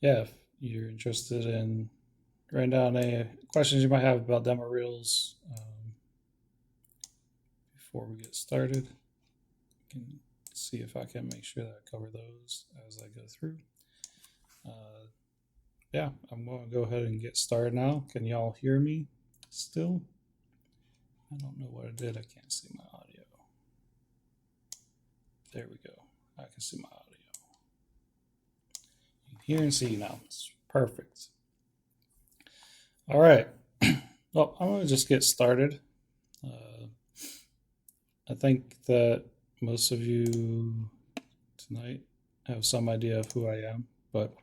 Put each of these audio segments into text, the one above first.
yeah, if you're interested in writing down any questions you might have about demo reels before we get started, I can see if I can make sure that I cover those as I go through. Yeah, I'm going to go ahead and get started now. Can y'all hear me still? I don't know what I did. I can't see my audio. There we go. I can see my audio. You can hear and see now. It's perfect. All right. Well, I'm going to just get started. I think that most of you tonight have some idea of who I am, but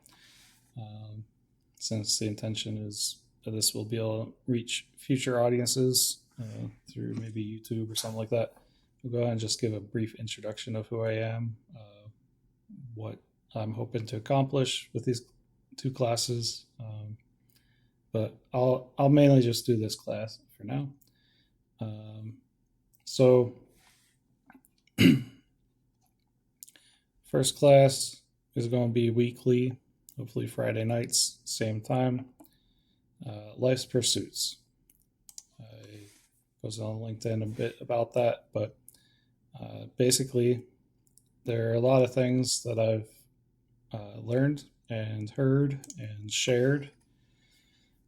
since the intention is that this will be able to reach future audiences through maybe YouTube or something like that, we'll go ahead and just give a brief introduction of who I am, what I'm hoping to accomplish with these two classes. But I'll mainly just do this class for now. So first class is going to be weekly, hopefully Friday nights, same time. Life's Pursuits. I posted on LinkedIn a bit about that, but basically, there are a lot of things that I've learned and heard and shared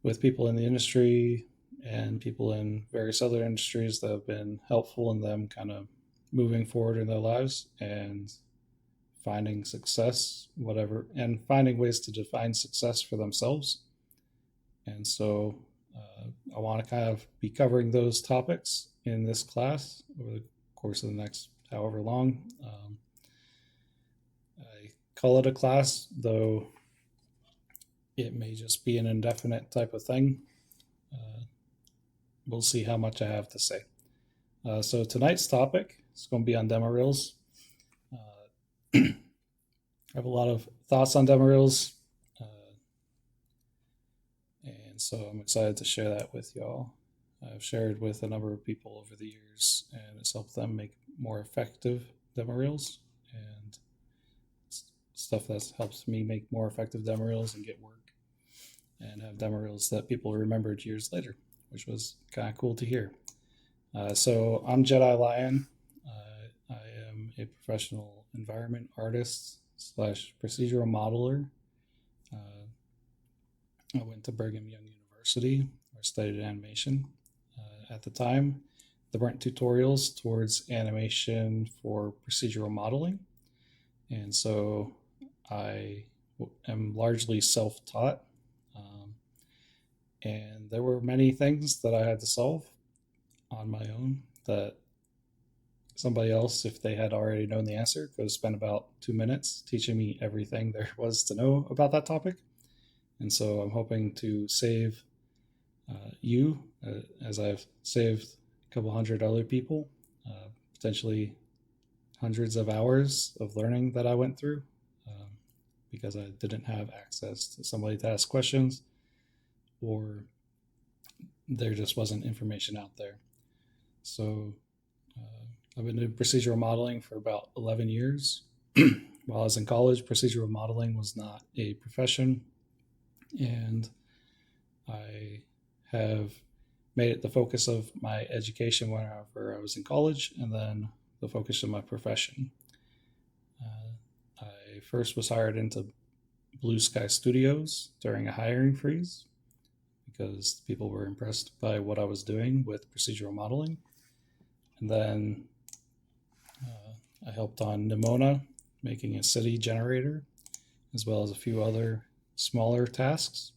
with people in the industry and people in various other industries that have been helpful in them kind of moving forward in their lives and finding success, whatever, and finding ways to define success for themselves. And so I want to kind of be covering those topics in this class over the course of the next however long. I call it a class, though it may just be an indefinite type of thing. We'll see how much I have to say. So tonight's topic is going to be on demo reels. I have a lot of thoughts on demo reels, and so I'm excited to share that with y'all. I've shared with a number of people over the years, and it's helped them make more effective demo reels and stuff that helps me make more effective demo reels and get work and have demo reels that people remembered years later, which was kind of cool to hear. So I'm Jedi Lion. I am a professional environment artist / procedural modeler. I went to Brigham Young University where I studied animation. At the time, there weren't tutorials towards animation for procedural modeling. And so I am largely self-taught. And there were many things that I had to solve on my own that somebody else, if they had already known the answer, could have spent about 2 minutes teaching me everything there was to know about that topic. And so I'm hoping to save you, as I've saved a couple hundred other people, potentially hundreds of hours of learning that I went through because I didn't have access to somebody to ask questions, or there just wasn't information out there. So I've been doing procedural modeling for about 11 years. While I was in college, procedural modeling was not a profession, and I have made it the focus of my education whenever I was in college, and then the focus of my profession. I first was hired into Bluesky Studios during a hiring freeze because people were impressed by what I was doing with procedural modeling. And then I helped on Nimona, making a city generator, as well as a few other smaller tasks.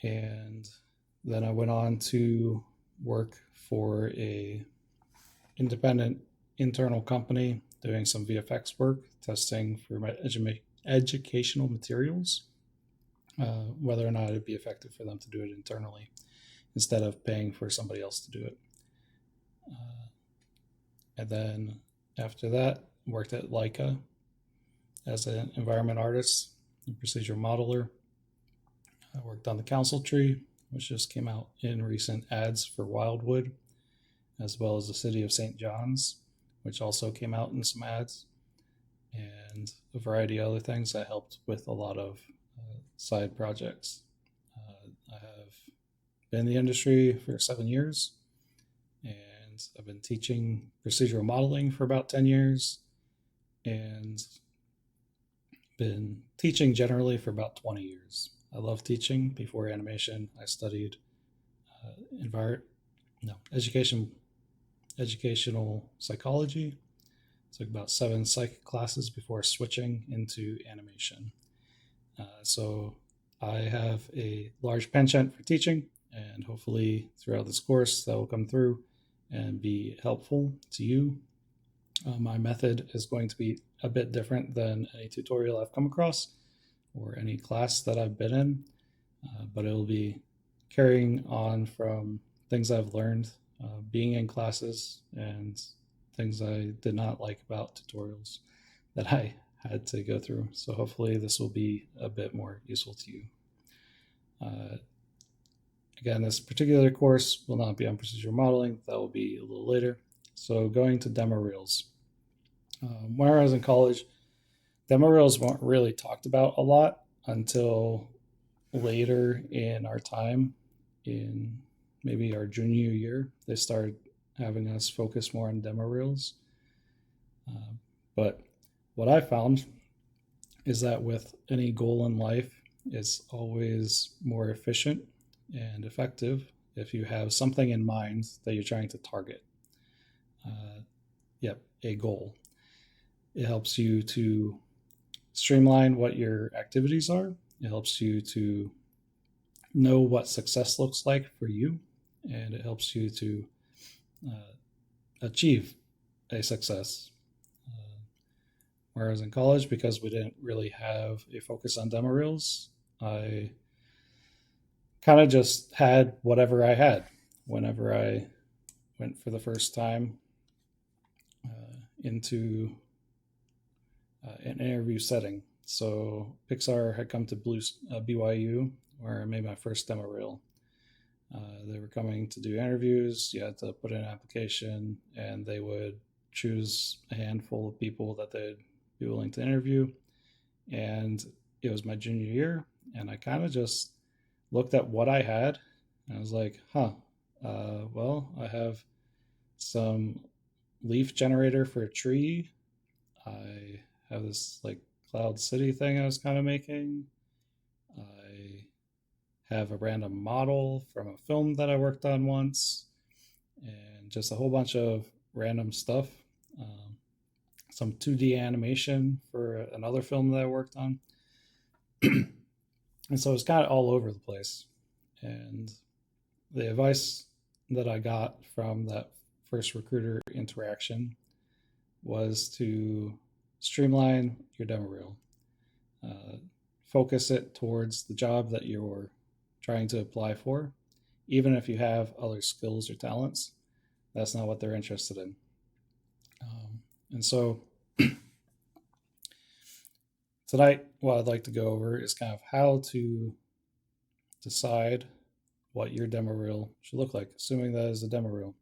And then I went on to work for a independent internal company doing some VFX work, testing for my educational materials, whether or not it'd be effective for them to do it internally instead of paying for somebody else to do it. And then after that, worked at Laika as an environment artist and procedural modeler. I worked on the council tree, which just came out in recent ads for Wildwood, as well as the city of St. John's, which also came out in some ads. and a variety of other things. I helped with a lot of side projects. I have been in the industry for 7 years, and I've been teaching procedural modeling for about 10 years, and been teaching generally for about 20 years. I love teaching. Before animation, I studied educational psychology. Took about 7 psych classes before switching into animation. So I have a large penchant for teaching, and hopefully throughout this course that will come through and be helpful to you. My method is going to be a bit different than any tutorial I've come across or any class that I've been in, but it'll be carrying on from things I've learned being in classes and things I did not like about tutorials that I had to go through. So hopefully this will be a bit more useful to you. Again, this particular course will not be on procedural modeling. That will be a little later. So going to demo reels. When I was in college, demo reels weren't really talked about a lot until later in our time, in maybe our junior year. They started having us focus more on demo reels. But what I found is that with any goal in life, it's always more efficient and effective if you have something in mind that you're trying to target. A goal. It helps you to streamline what your activities are. It helps you to know what success looks like for you, and it helps you to achieve a success. Whereas in college, because we didn't really have a focus on demo reels, I kind of just had whatever I had whenever I went for the first time into an interview setting. So Pixar had come to BYU, where I made my first demo reel. They were coming to do interviews. You had to put in an application, and they would choose a handful of people that they'd be willing to interview. And it was my junior year, and I kind of just looked at what I had, and I was like, well, I have some leaf generator for a tree. I have this like cloud city thing I was kind of making. I have a random model from a film that I worked on once, and just a whole bunch of random stuff. Some 2D animation for another film that I worked on. And so it was kind of all over the place. And the advice that I got from that first recruiter interaction was to streamline your demo reel. Focus it towards the job that you're trying to apply for. Even if you have other skills or talents, that's not what they're interested in. And so tonight, what I'd like to go over is kind of how to decide what your demo reel should look like, assuming that is a demo reel.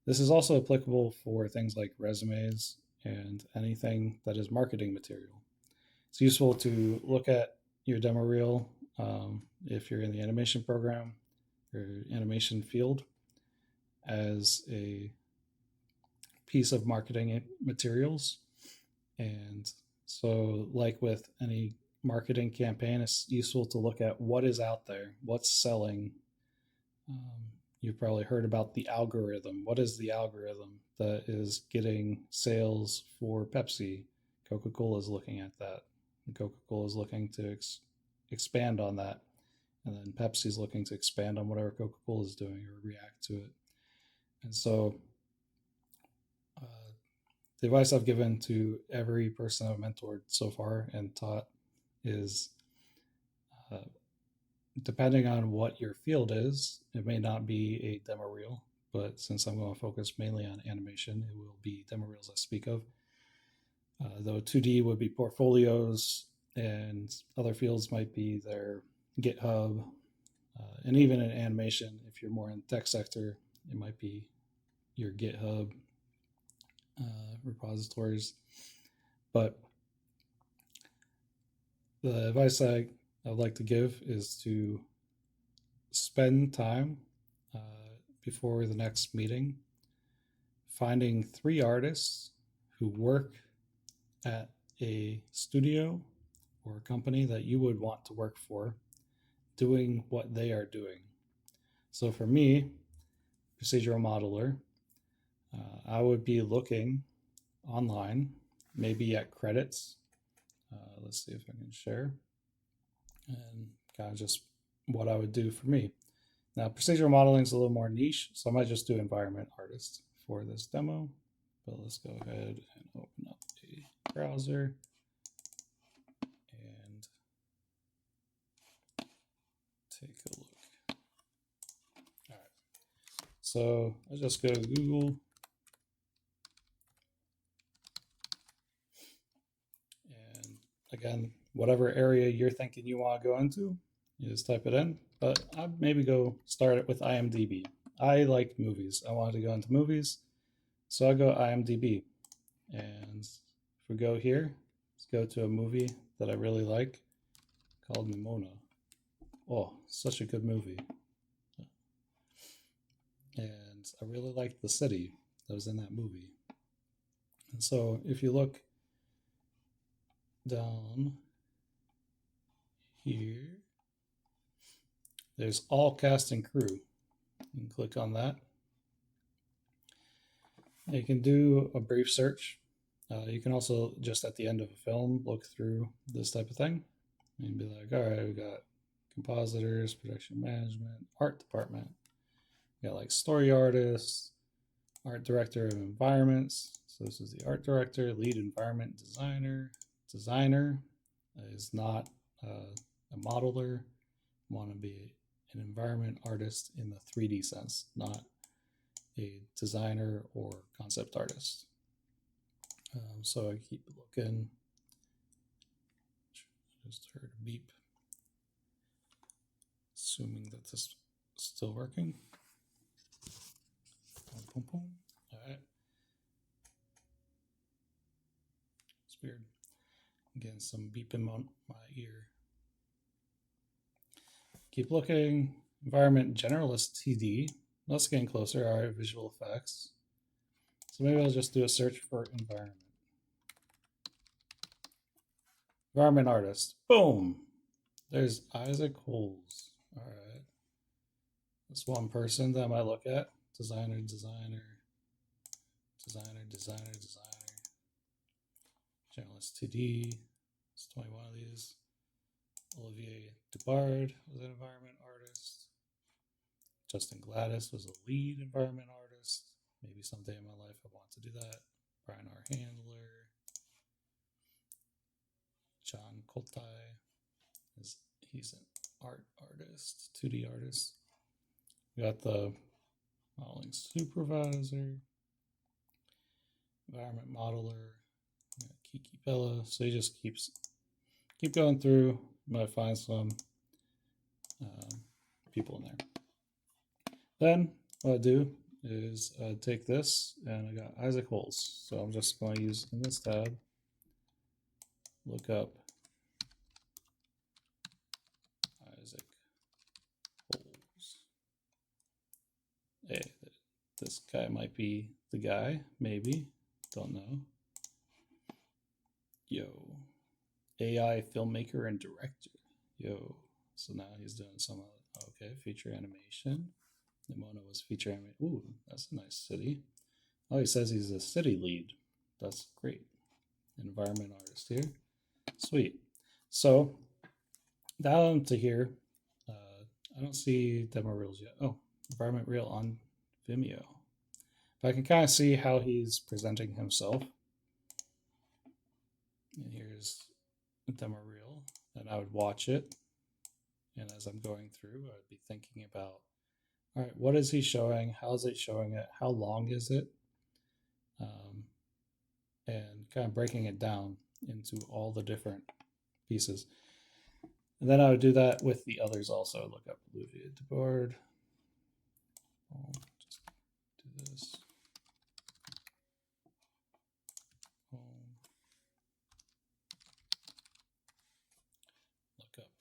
This is also applicable for things like resumes and anything that is marketing material. It's useful to look at your demo reel if you're in the animation program or animation field as a piece of marketing materials. And so, like with any marketing campaign, it's useful to look at what is out there, what's selling. You've probably heard about the algorithm. What is the algorithm that is getting sales for Pepsi? Coca-Cola is looking at that. Coca-Cola is looking to expand on that. And then Pepsi is looking to expand on whatever Coca-Cola is doing or react to it. And so the advice I've given to every person I've mentored so far and taught is depending on what your field is, it may not be a demo reel, but since I'm going to focus mainly on animation, it will be demo reels I speak of. Though 2D would be portfolios, and other fields might be their GitHub, and even in animation, if you're more in the tech sector, it might be your GitHub repositories. But The advice I would like to give is to spend time before the next meeting finding 3 artists who work at a studio or a company that you would want to work for doing what they are doing. So for me, procedural modeler, I would be looking online, maybe at credits. Let's see if I can share, and kind of just what I would do for me. Now, procedural modeling is a little more niche, so I might just do environment artist for this demo. But let's go ahead and open up a browser and take a look. All right, so I just go to Google and again, whatever area you're thinking you want to go into, you just type it in. But I'd maybe go start it with IMDb. I like movies. I wanted to go into movies, so I go IMDb. And if we go here, let's go to a movie that I really like called Nimona. Oh, such a good movie. And I really liked the city that was in that movie. And so if you look down here, there's all cast and crew. You can click on that. You can do a brief search. You can also just at the end of a film look through this type of thing and be like, all right, we got compositors, production management, art department. We got like story artists, art director of environments. So this is the art director, lead environment designer. Designer is not a modeler. Want to be an environment artist in the 3D sense, not a designer or concept artist. So I keep looking. Just heard a beep. Assuming that this is still working. Boom, boom, boom. All right. It's weird. I'm getting some beep in my ear. Keep looking. Environment generalist TD. Let's get closer. All right, visual effects. So maybe I'll just do a search for environment. Environment artist. Boom. There's Isaac Holes. All right. That's one person that I might look at. Designer, designer, designer, designer, designer. Generalist 2D. It's 21 of these. Olivier Dubard was an environment artist. Justin Gladys was a lead environment artist. Maybe someday in my life I want to do that. Brian R. Handler. John Koltai. He's an art artist, 2D artist. We got the modeling supervisor, environment modeler, Kiki Bella. So he just keep going through. You might find some people in there. Then what I do is take this and I got Isaac Holes. So I'm just going to use in this tab, look up Isaac Holes. Hey, this guy might be the guy, maybe, don't know. Yo, AI filmmaker and director. Yo, so now he's doing some, okay, feature animation. Nimona was feature animation. Ooh, that's a nice city. Oh, he says he's a city lead. That's great. Environment artist here. Sweet. So down to here, I don't see Demoreels yet. Oh, environment reel on Vimeo. But I can kind of see how he's presenting himself. And here's a demo reel, and I would watch it. And as I'm going through, I'd be thinking about, all right, what is he showing? How is it showing it? How long is it? And kind of breaking it down into all the different pieces. And then I would do that with the others also. Look up Olivier Dubard. I'll just do this.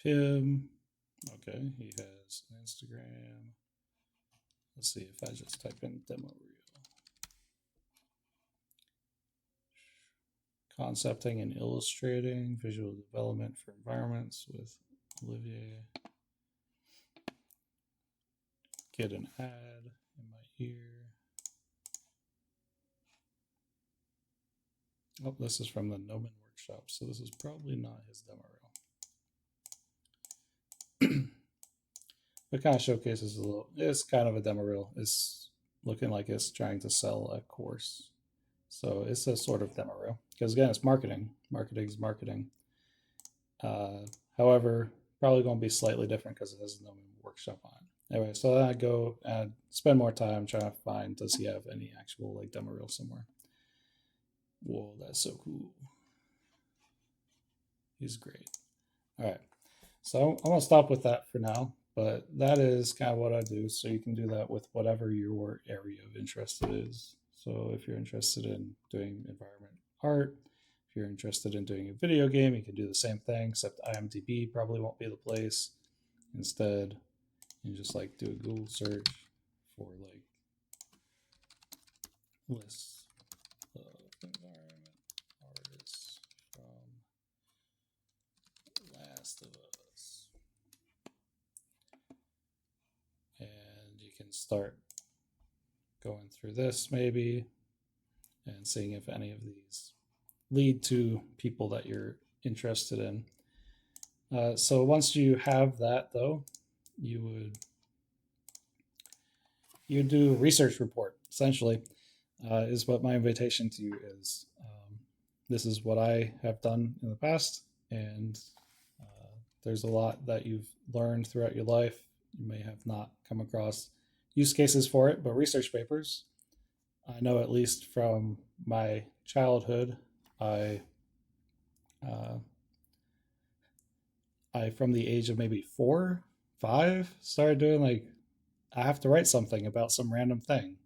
him. Okay, he has an Instagram. Let's see if I just type in Demoreel. Concepting and illustrating visual development for environments with Olivier. Get an ad in my ear. Oh, this is from the Nomen workshop, so this is probably not his Demoreel. It kind of showcases a little. It's kind of a Demoreel. It's looking like it's trying to sell a course. So it's a sort of Demoreel. Because again, it's marketing. Marketing is marketing. However, probably going to be slightly different because it has no workshop on it. Anyway, so then I go and spend more time trying to find, does he have any actual like Demoreel somewhere? Whoa, that's so cool. He's great. All right. So I'm going to stop with that for now, but that is kind of what I do. So you can do that with whatever your area of interest is. So if you're interested in doing environment art, if you're interested in doing a video game, you can do the same thing, except IMDb probably won't be the place. Instead, you just like do a Google search for like lists of environment artists from Last of Us. And you can start going through this maybe and seeing if any of these lead to people that you're interested in. So once you have that though, you would do a research report essentially, is what my invitation to you is. This is what I have done in the past, and there's a lot that you've learned throughout your life. You may have not come across use cases for it, but research papers, I know at least from my childhood, uh, I from the age of maybe 4, 5, started doing like I have to write something about some random thing.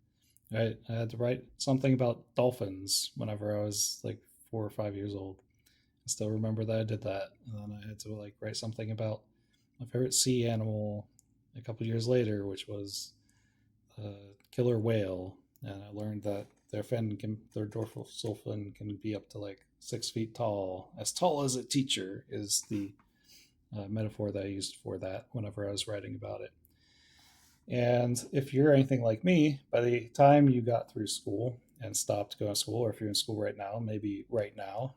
Right? I had to write something about dolphins whenever I was like 4 or 5 years old. I still remember that I did that, and then I had to like write something about my favorite sea animal a couple years later, which was a killer whale, and I learned that their dorsal fin can be up to like 6 feet tall. As tall as a teacher is the metaphor that I used for that whenever I was writing about it. And if you're anything like me, by the time you got through school and stopped going to school, or if you're in school right now, maybe right now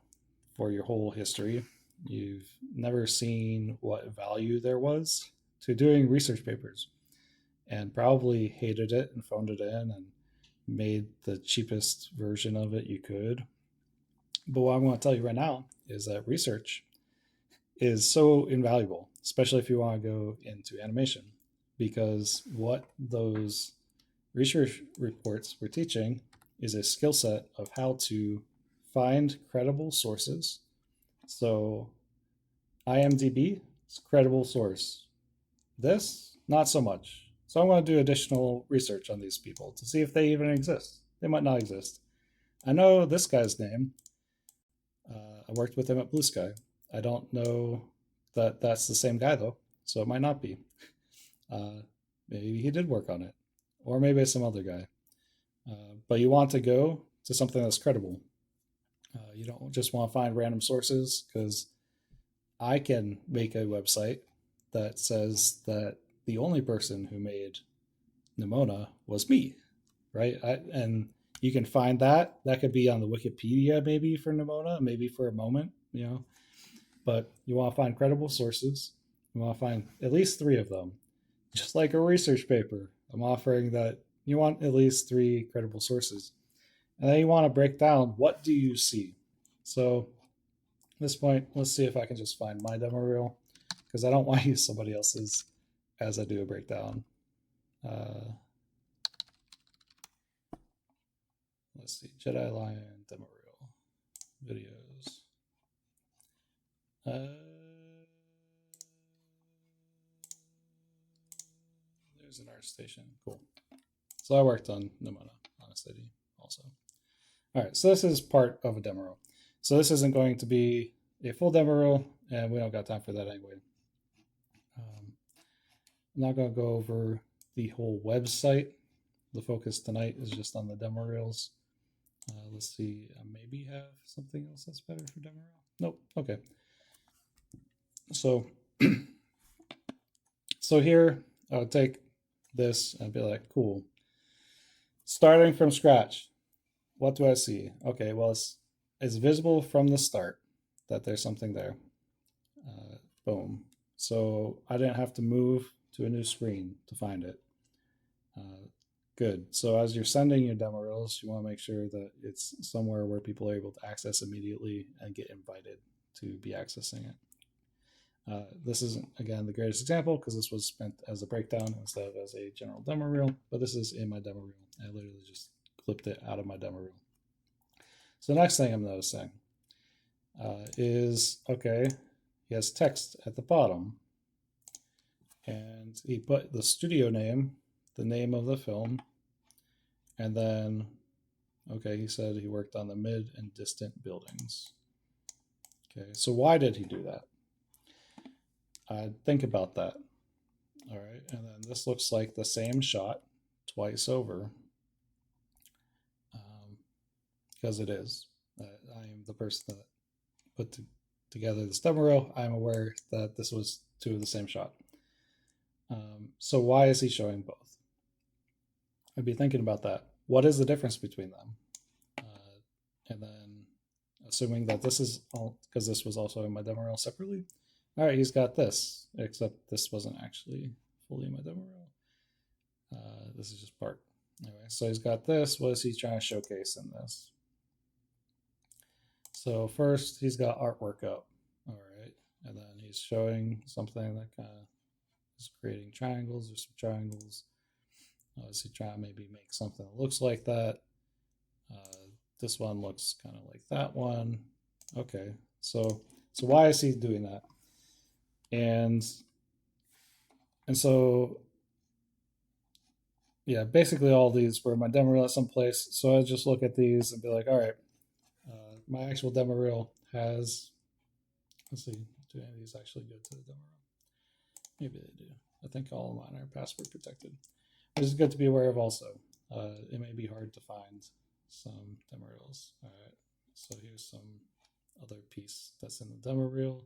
for your whole history, you've never seen what value there was to doing research papers and probably hated it and phoned it in and made the cheapest version of it you could. But what I'm going to tell you right now is that research is so invaluable, especially if you want to go into animation, because what those research reports were teaching is a skill set of how to find credible sources. So IMDb is a credible source. This, not so much. So I'm going to do additional research on these people to see if they even exist. They might not exist. I know this guy's name. I worked with him at Bluesky. I don't know that that's the same guy though, so it might not be. Maybe he did work on it, or maybe it's some other guy. But you want to go to something that's credible. You don't just want to find random sources, because I can make a website that says that the only person who made Nimona was me, right? And you can find that. That could be on the Wikipedia maybe for Nimona, maybe for a moment, But you want to find credible sources. You want to find at least 3 of them. Just like a research paper, I'm offering that you want at least 3 credible sources. And then you want to break down, what do you see? So at this point, let's see if I can just find my demo reel, because I don't want to use somebody else's as I do a breakdown. Let's see, Jedi Lion demo reel videos. There's an art station. Cool. So I worked on Nimona on a city also. All right, so this is part of a demo reel. So this isn't going to be a full demo reel, and we don't got time for that anyway. I'm not going to go over the whole website. The focus tonight is just on the demo reels. Let's see, I maybe have something else that's better for demo reel. Nope. Okay. So, so here I would take this and be like, cool. Starting from scratch, what do I see? Okay, well, it's visible from the start that there's something there. Boom. So I didn't have to move to a new screen to find it. Good. So as you're sending your demo reels, you want to make sure that it's somewhere where people are able to access immediately and get invited to be accessing it. This isn't, again, the greatest example because this was meant as a breakdown instead of as a general demo reel, but this is in my demo reel. I literally just clipped it out of my demo reel. So the next thing I'm noticing is, okay, he has text at the bottom. And he put the studio name, the name of the film, and then, okay, he said he worked on the mid and distant buildings. Okay, so why did he do that? Think about that. All right, and then this looks like the same shot twice over, because it is. I am the person that put together this demo reel. I'm aware that this was two of the same shot. So why is he showing both? I'd be thinking about that. What is the difference between them? And then assuming that this is all, because this was also in my demo reel separately. All right, he's got this, except this wasn't actually fully in my demo reel. This is just part. Anyway, so he's got this. What is he trying to showcase in this? So first, he's got artwork up. All right, and then he's showing something that kind of is creating triangles or some triangles. Is he trying to maybe make something that looks like that? This one looks kind of like that one. Okay, so why is he doing that? And so yeah, basically all these were my demo reel at some place. So I just look at these and be like, all right, my actual demo reel has. Let's see, do any of these actually go to the demo reel? Maybe they do. I think all of mine are password protected, which is good to be aware of also. It may be hard to find some demo reels. All right, so here's some other piece that's in the demo reel,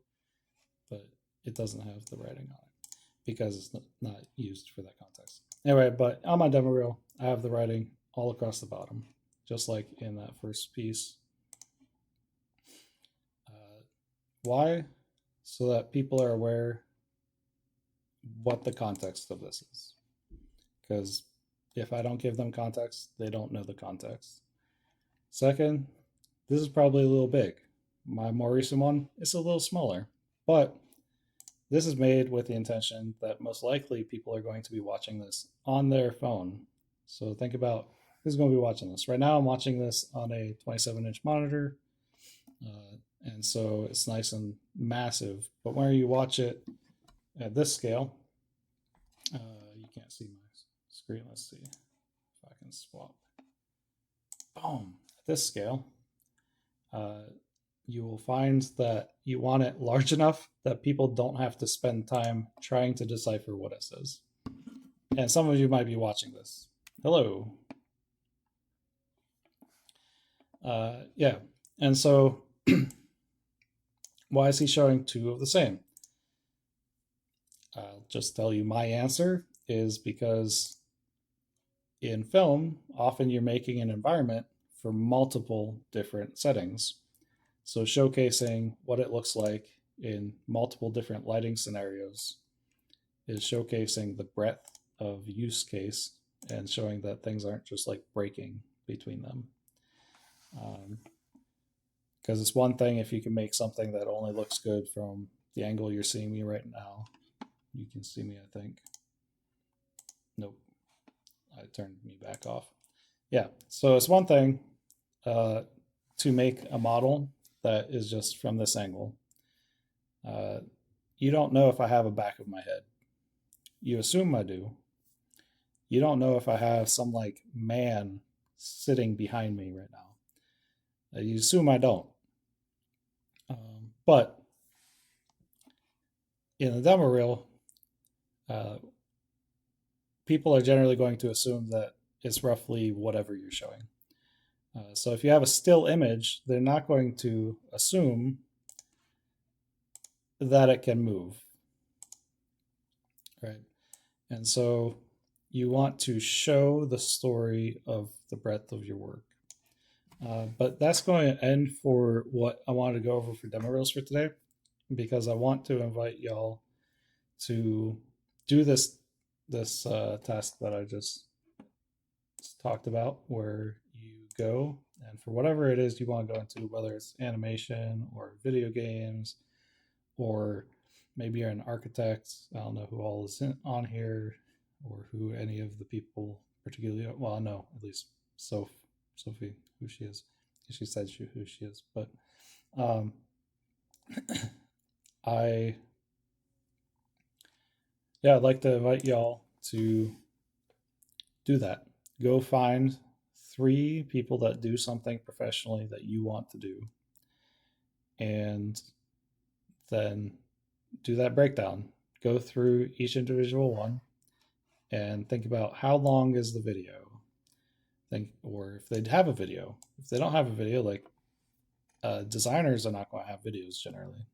but it doesn't have the writing on it because it's not used for that context. Anyway, but on my demo reel, I have the writing all across the bottom, just like in that first piece. Why? So that people are aware what the context of this is. Because if I don't give them context, they don't know the context. Second, this is probably a little big. My more recent one is a little smaller, but this is made with the intention that most likely people are going to be watching this on their phone. So think about who's going to be watching this. Right now, I'm watching this on a 27-inch monitor, and so it's nice and massive. But when you watch it at this scale, you can't see my screen. Let's see if I can swap. Boom. At this scale, you will find that you want it large enough that people don't have to spend time trying to decipher what it says. And some of you might be watching this. Hello. Yeah. And so why is he showing two of the same? I'll just tell you my answer is because in film, often you're making an environment for multiple different settings. So showcasing what it looks like in multiple different lighting scenarios is showcasing the breadth of use case and showing that things aren't just like breaking between them. Because it's one thing if you can make something that only looks good from the angle you're seeing me right now. You can see me, I think. Nope. I turned me back off. Yeah, so it's one thing to make a model that is just from this angle. You don't know if I have a back of my head. You assume I do. You don't know if I have some like man sitting behind me right now. You assume I don't. But in the demo reel, people are generally going to assume that it's roughly whatever you're showing. So if you have a still image, they're not going to assume that it can move, right? And so you want to show the story of the breadth of your work. But that's going to end for what I wanted to go over for demo reels for today, because I want to invite y'all to do this task that I just talked about, where you go and for whatever it is you want to go into, whether it's animation or video games, or maybe you're an architect. I don't know who all is on here, or who any of the people particularly. Well, I know at least Sophie, who she is. She said who she is, but um, I'd like to invite y'all to do that. Go find 3 people that do something professionally that you want to do, and then do that breakdown. Go through each individual one and think about how long is the video. Or if they have a video. If they don't have a video, like designers are not going to have videos generally.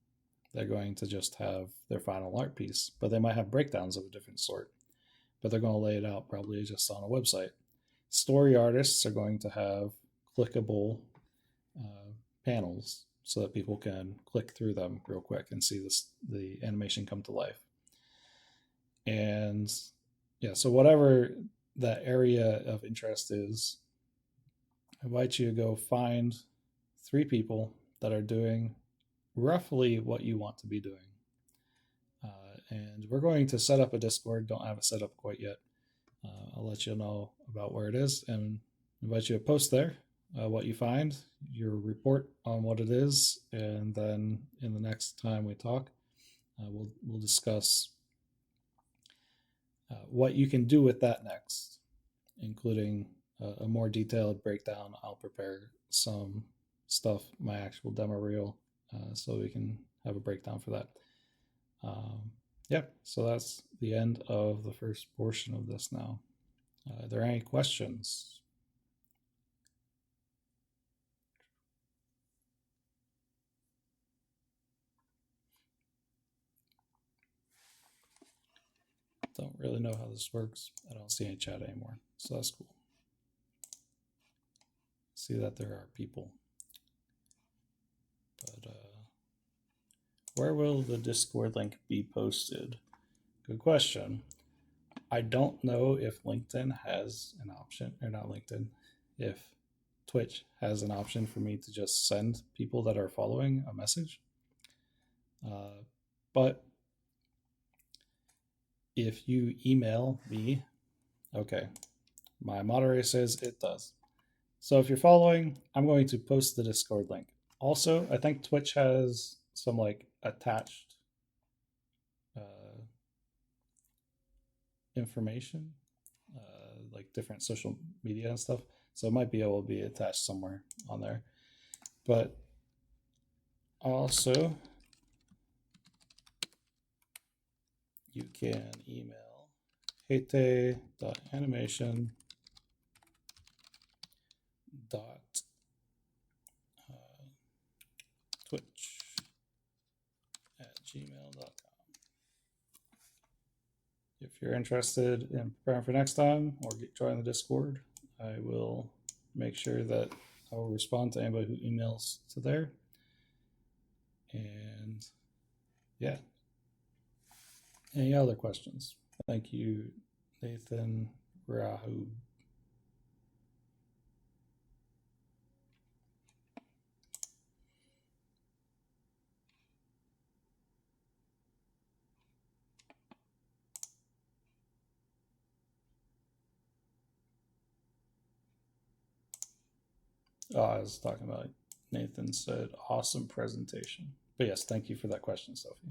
They're going to just have their final art piece, but they might have breakdowns of a different sort. But they're going to lay it out probably just on a website. Story artists are going to have clickable panels so that people can click through them real quick and see the animation come to life. And yeah, so whatever that area of interest is, I invite you to go find 3 people that are doing roughly what you want to be doing. And we're going to set up a Discord. Don't have it set up quite yet. I'll let you know about where it is and invite you to post there what you find, your report on what it is, and then in the next time we talk, we'll discuss what you can do with that next, including a more detailed breakdown. I'll prepare some stuff, my actual demo reel, so we can have a breakdown for that. So that's the end of the first portion of this now. Are there any questions? Don't really know how this works. I don't see any chat anymore, so that's cool. See that there are people. But where will the Discord link be posted? Good question. I don't know if LinkedIn has an option, or not LinkedIn, if Twitch has an option for me to just send people that are following a message. But if you email me, okay, my moderator says it does. So if you're following, I'm going to post the Discord link. Also, I think Twitch has some like attached information, like different social media and stuff. So it might be able to be attached somewhere on there. But also, you can email Haetae.animation twitch@gmail.com. If you're interested in preparing for next time or join the Discord, I will make sure that I will respond to anybody who emails to there. And yeah. Any other questions? Thank you, Nathan Rahub. Oh, I was talking about Nathan said, awesome presentation. But yes, thank you for that question, Sophie.